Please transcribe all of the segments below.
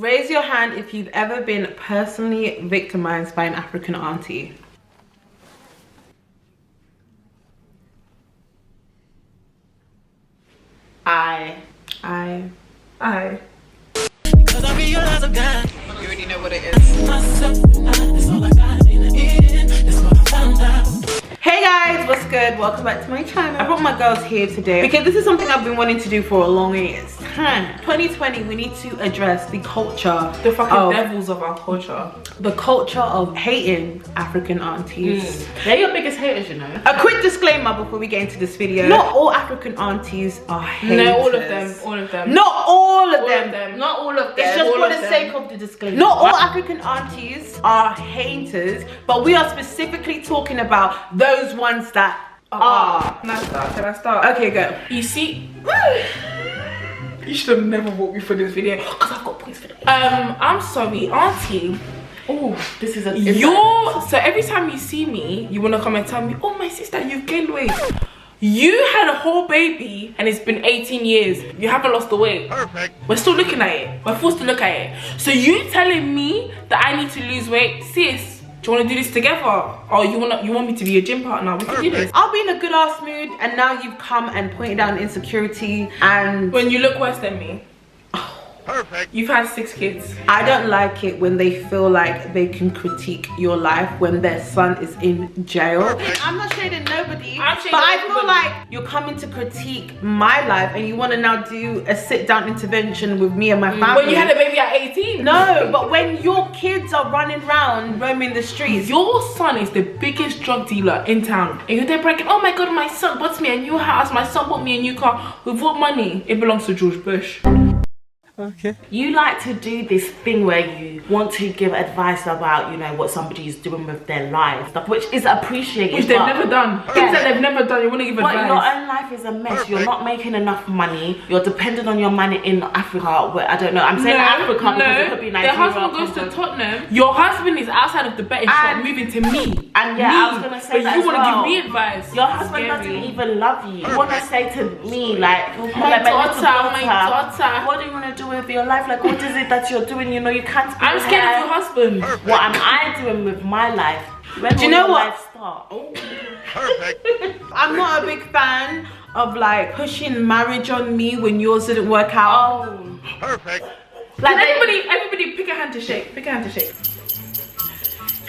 Raise your hand if you've ever been personally victimized by an African auntie. I. Cause I realize I'm gone. You already know what it is. Hey guys, what's good? Welcome back to my channel. I brought my girls here today because this is something I've been wanting to do for a long time. 2020, we need to address the culture, The fucking devils of our culture. the culture of hating African aunties. They're your biggest haters, you know. A quick disclaimer before we get into this video. Not all African aunties are haters. No, all of them. All of them. Not all of them. Not all of them. It's just all for of the them. sake of the disclaimer. Not all African aunties are haters, but we are specifically talking about those ones that are. Can I start? Can I start? Okay, go. You see, you should have never walked me for this video because I've got points for that. I'm sorry, auntie. Oh, this is a So every time you see me, you want to come and tell me, oh my sister, you've gained weight. You had a whole baby and it's been 18 years. You haven't lost the weight. Perfect. We're still looking at it. We're forced to look at it. So you telling me that I need to lose weight? Sis, do you want to do this together? Or you want me to be your gym partner? We can do this. I'll be in a good ass mood and now you've come and pointed out an insecurity and When you look worse than me. Perfect. You've had 6 kids. I don't like it when they feel like they can critique your life when their son is in jail. I'm not shading nobody, I'm shading but I feel everybody. like you're coming to critique my life and you want to now do a sit-down intervention with me and my family. When you had a baby at 18. No, but when your kids are running around roaming the streets. Your son is the biggest drug dealer in town. And you're there bragging, oh my god, my son bought me a new house. My son bought me a new car. With what money? It belongs to George Bush. Okay. You like to do this thing where you want to give advice about, you know, what somebody is doing with their life, stuff which is appreciated. Which they've but- never done. Things that they've never done, you want to give But advice. your own life is a mess. You're not making enough money. You're dependent on your money in Africa. Where I don't know. I'm saying Africa because it could be their Nigeria. husband goes to Tottenham. Your husband is outside of the betting shop And- moving to me. And yeah, I was gonna say but that you as want to well. give me advice. Your husband Scary. doesn't even love you. You want to say to me like, my little daughter. what do you want to do with your life? Like, what is it that you're doing? You know, you can't. Be I'm scared of here. your husband. What am I doing with my life? When Do you will know your what? life start? Perfect. I'm not a big fan of like pushing marriage on me when yours didn't work out. Oh. Perfect. Like everybody pick a hand to shake. Pick a hand to shake.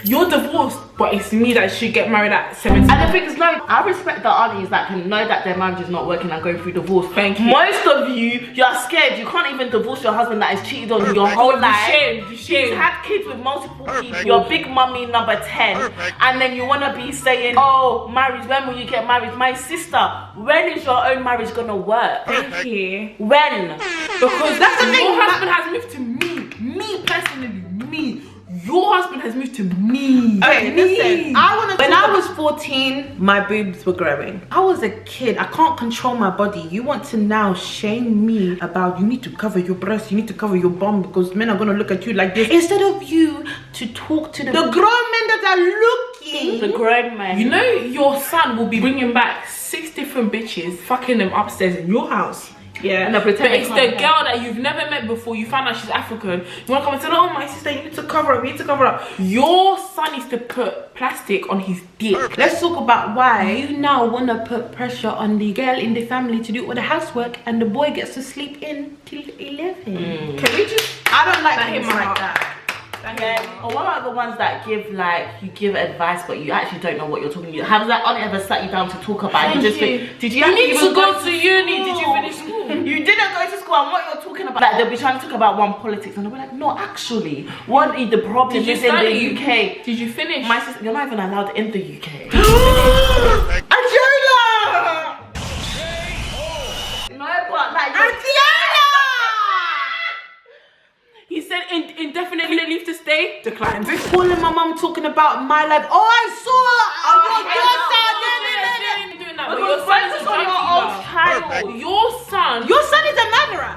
You're divorced, but it's me that should get married at 17. And the thing is, no, I respect the aunties that can know that their marriage is not working and go through divorce. Thank you. Most of you're scared. You can't even divorce your husband that has cheated on you your whole Be life. shamed, be He's shamed. had kids with multiple people. Perfect. You're big mummy number 10. Perfect. And then you want to be saying, oh, marriage, when will you get married? My sister, when is your own marriage going to work? Thank you. When? Because that's the thing. Your ma- husband has moved to me. Me personally, me. Your husband has moved to me. Okay, Me. listen. When I was 14, my boobs were growing. I was a kid. I can't control my body. You want to now shame me about you need to cover your breast, you need to cover your bum because men are gonna look at you like this. Instead of you to talk to the grown men that are looking. The grown man. You know your son will be bringing back 6 different bitches, fucking them upstairs in your house. Yeah, And they pretend but they it's can't the girl that you've never met before. You find out she's African. You want to come and say, oh my sister, you need to cover up, you need to cover up. Your son needs to put plastic on his dick. Let's talk about why you now want to put pressure on the girl in the family to do all the housework and the boy gets to sleep in till 11. Can we just... I don't like That hit things my like heart. that. Yeah. Or what about the ones that give like you give advice but you actually don't know what you're talking about? Has that auntie ever sat you down to talk about it? You just think, did you You actually need even to go to uni. Did you finish school? You didn't go to school and what you're talking about. Like they'll be trying to talk about one politics and they'll be like, no, actually, what is the problem Did you is in study? the UK? Did you finish? My sister, you're not even allowed in the UK. Perfect. Adiola! No, but like He said indefinitely leave to stay. Declined. Calling my mum talking about my life. Oh, I saw your daughter. Doing that, but because your son focus is a on drug your own dealer. child. Your son Your son is a murderer.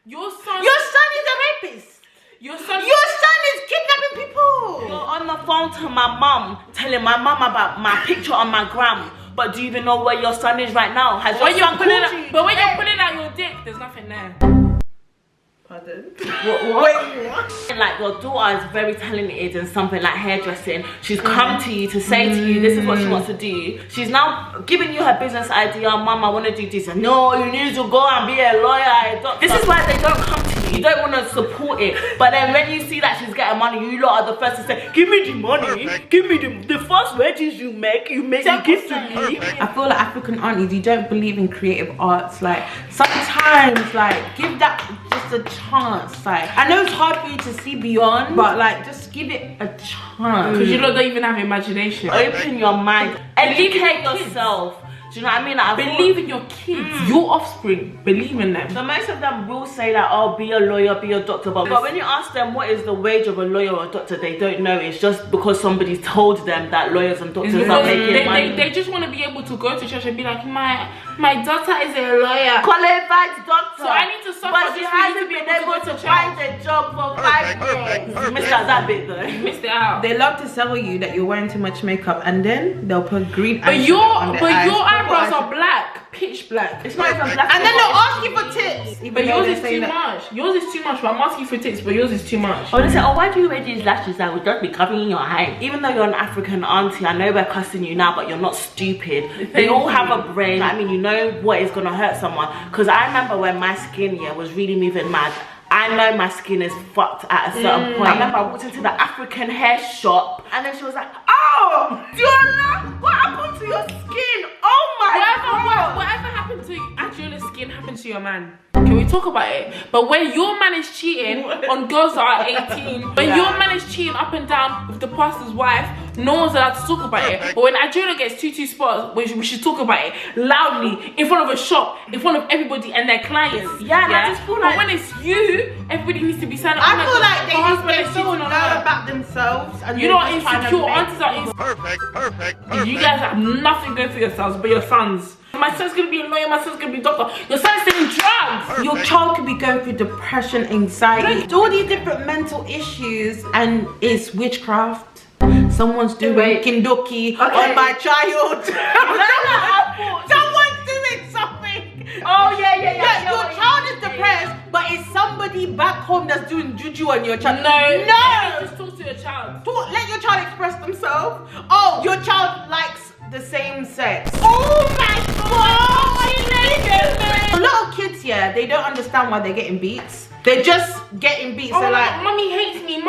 Your son Your son is a rapist. Your son Your son is kidnapping people. You're on the phone to my mum, telling my mum about my picture on my gram. But do you even know where your son is right now? Has when your you're son pulling called out, you? but when you're pulling out your dick, there's nothing there. Pardon? What? Like your daughter is very talented in something like hairdressing. She's come to you to say to you, this is what she wants to do. She's now giving you her business idea. Mom, I want to do this. And no, you need to go and be a lawyer, a doctor. This is why they don't come to you. You don't want to support it. But then when you see that she's getting money, you lot are the first to say, give me the money. Give me the first wages you make, you give to me. I feel like African aunties, you don't believe in creative arts. Like sometimes, like give that just a chance. Like I know it's hard for you to see beyond, but like just give it a chance. Because you don't even have imagination. Open your mind. Educate yourself. Do you know what I mean? Like, believe in your kids, your offspring. Believe in them. So most of them will say that, oh, be a lawyer, be a doctor. But when you ask them what is the wage of a lawyer or a doctor, they don't know. It's just because somebody told them that lawyers and doctors are making money. They just want to be able to go to church and be like, my daughter is a lawyer. Qualified doctor. So I need to suffer. But she hasn't been able to find a job for 5 years. You missed out that bit though. You missed it out. They love to sell you that you're wearing too much makeup, and then they'll put green But eyeshadow your on their eyes. eyebrows are black, pitch black. It's not even black. And then they'll ask you for tips. But yours is too much. Yours is too much. But I'm asking for tips, but yours is too much. Or they say, oh, why do you wear these lashes that would just be covering your eye? Even though you're an African auntie, I know we're cussing you now, but you're not stupid. They all have a brain. I mean, you know what is gonna hurt someone. Because I remember when my skin was really moving mad. I know my skin is fucked at a certain point. I remember I walked into the African hair shop and then she was like, oh, Diola, what happened to your skin? Oh my god. Whatever happened to Adreola's skin happened to your man. Can we talk about it? But when your man is cheating on girls that are 18, when your man is cheating up and down with the pastor's wife, no one's allowed to talk about it. But when Adreola gets 2 spots, we should talk about it loudly in front of a shop, in front of everybody and their clients. Yeah, and I just feel like when it's you, everybody needs to be standing up. I feel like they feel know about themselves, and you know what insecure aunties are insecure. Perfect. You guys have nothing going for yourselves but your sons. My son's gonna be a lawyer, my son's gonna be a doctor. Your son's selling drugs. Your child could be going through depression, anxiety, all these different mental issues, and it's witchcraft. Someone's doing kindoki on my child. Someone's doing something. Oh yeah. Your child is depressed, but it's somebody back home that's doing juju on your child. No. Just talk to your child. Let your child express themselves. Oh, your child likes the same sex. Oh my god! A lot of kids, they don't understand why they're getting beats. They're just getting beats. They're like, mommy hates me.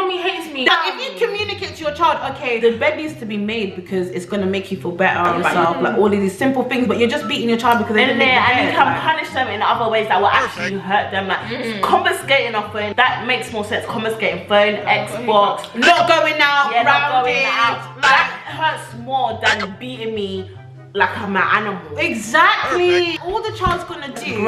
Like, if you communicate to your child, okay, the bed needs to be made because it's gonna make you feel better about yourself, like all of these simple things, but you're just beating your child because they didn't make the bed. And you can punish them in other ways that will actually hurt them, like confiscating a phone. That makes more sense. Confiscating phone, Xbox, not going out, not going out. That hurts more than beating me like I'm an animal. Exactly. All the child's gonna do.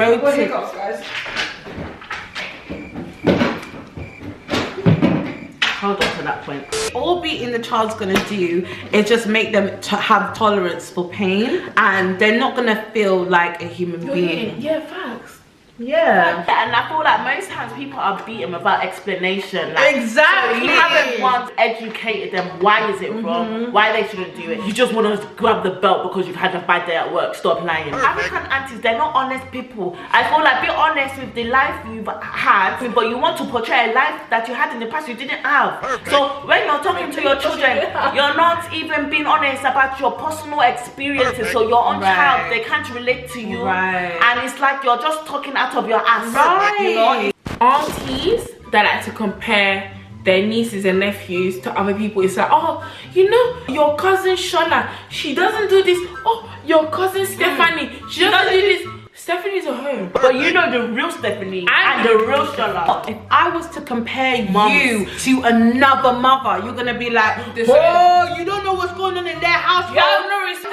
Hold on to that point. All beating the child's gonna do is just make them have tolerance for pain, and they're not gonna feel like a human being. Yeah, facts. Yeah. And I feel like most times people are beaten without explanation. Like, exactly. So you haven't once educated them why is it wrong, why they shouldn't do it. You just want to grab the belt because you've had a bad day at work. Stop lying. African aunties, they're not honest people. I feel like be honest with the life you've had, but you want to portray a life that you had in the past you didn't have. So when you're talking to your children, you're not even being honest about your personal experiences. So your own child, they can't relate to you. And it's like you're just talking out of your ass. You know? Aunties that like to compare their nieces and nephews to other people. It's like, oh, you know, your cousin Shola, she doesn't do this. Oh, your cousin Stephanie, she doesn't do this. Stephanie's a home. But you know the real Stephanie and the real Shola. If I was to compare you to another mother, you're gonna be like, oh, you don't know what's going on in their house. You have no respect.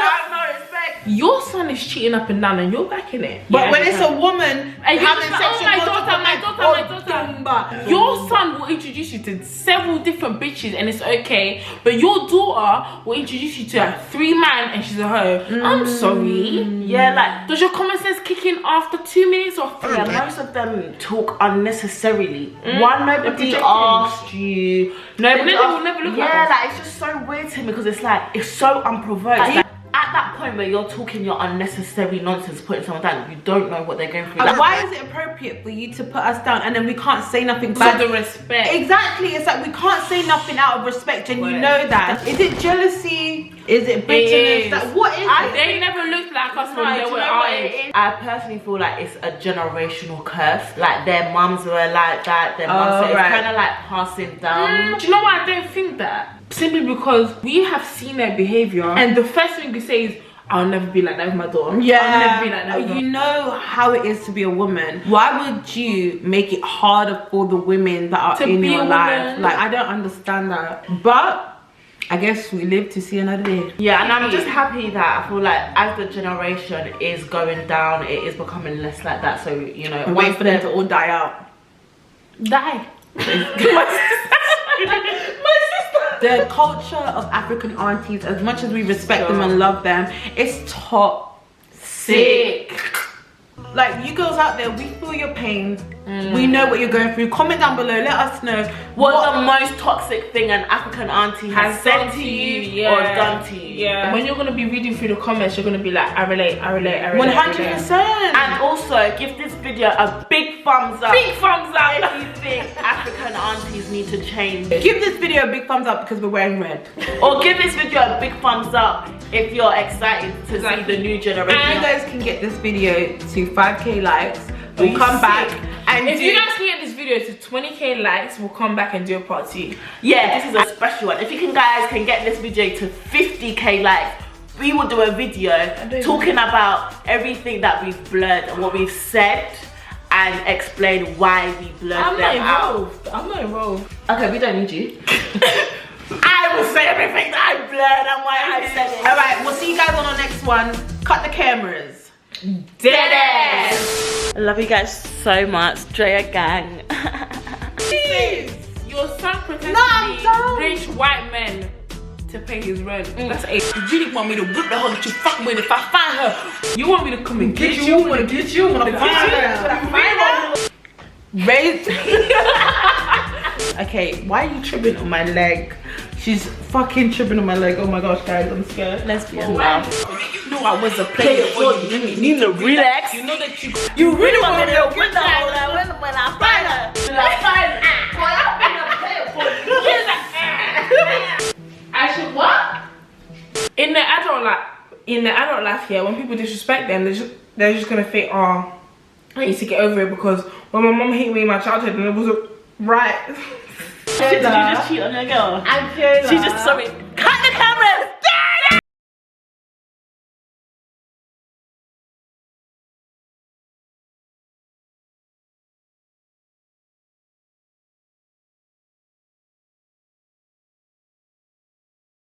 Your son is cheating up and down and you're backing it. But when it's a woman and you're having like, sexual my daughter. Your son will introduce you to several different bitches and it's okay. But your daughter will introduce you to a 3-man and she's a hoe. I'm sorry. Yeah, like, does your common sense kick in after 2 minutes or 3? Yeah, most of them talk unnecessarily. One, nobody asked you. Nobody will never look at us. Like, it's just so weird to me because it's like, it's so unprovoked. Like, at at that point where you're talking your unnecessary nonsense, putting someone down, you don't know what they're going through. And why is it appropriate for you to put us down and then we can't say nothing bad? The respect. Exactly, it's like we can't say nothing out of respect, and you know that. Is it jealousy? Is it bitterness? Like, what is it? They never looked like us when they were our age. I personally feel like it's a generational curse. Like their mums were like that, their mums were kind of like passing down. Do you know why I don't think that? Simply because we have seen their behavior, and the first thing we say is, I'll never be like that with my daughter. Yeah, I'll never be like that with her. You know how it is to be a woman. Why would you make it harder for the women that are in your life? Like, I don't understand that. But I guess we live to see another day. Yeah, and I'm just happy that I feel like as the generation is going down, it is becoming less like that. So, you know, Wait for them to all die out. Die. The culture of African aunties, as much as we respect them and love them, it's toxic. Like, you girls out there, we feel your pain. We know what you're going through. Comment down below, let us know what the most toxic thing an African auntie has said to you or done to you. Yeah. When you're gonna be reading through the comments, you're gonna be like, I relate, I relate, I relate. 100%. And also give this video a big thumbs up. Big thumbs up if you think African aunties need to change. Give this video a big thumbs up because we're wearing red. Or give this video a big thumbs up if you're excited to see the new generation. And you guys can get this video to 5k likes. We'll come back. And if you guys can get this video to 20k likes, we'll come back and do a part 2. Yeah, this is a special one. If you guys can get this video to 50k likes, we will do a video talking about everything that we've blurred and what we've said, and explain why we blurred them out. I'm not involved. Okay, we don't need you. I will say everything that I blurred and why I said it. Alright, we'll see you guys on the next one. Cut the cameras. Deadass. I love you guys so much. Drea gang. Your son pretends No, to be don't. rich white men to pay his rent. That's a. You really want me to whip the hoe that you fuck with if I find her? You want me to come and get you? Wanna get you? Wanna find her? Raise. Okay, why are you tripping on my leg? She's fucking tripping on my leg. Oh my gosh, guys, I'm scared. Lesbian love. You know I was a player for you. You need to relax. You know that you really want me to whip the hoe that when I find her. When I find her. Boy, I'm finna play it for you. I should what? In the adult life, yeah, when people disrespect them, they're just gonna think, oh, I need to get over it because when my mom hit me in my childhood and it wasn't right. Did you just cheat on your girl? I'm kidding. She just, sorry. Cut the camera!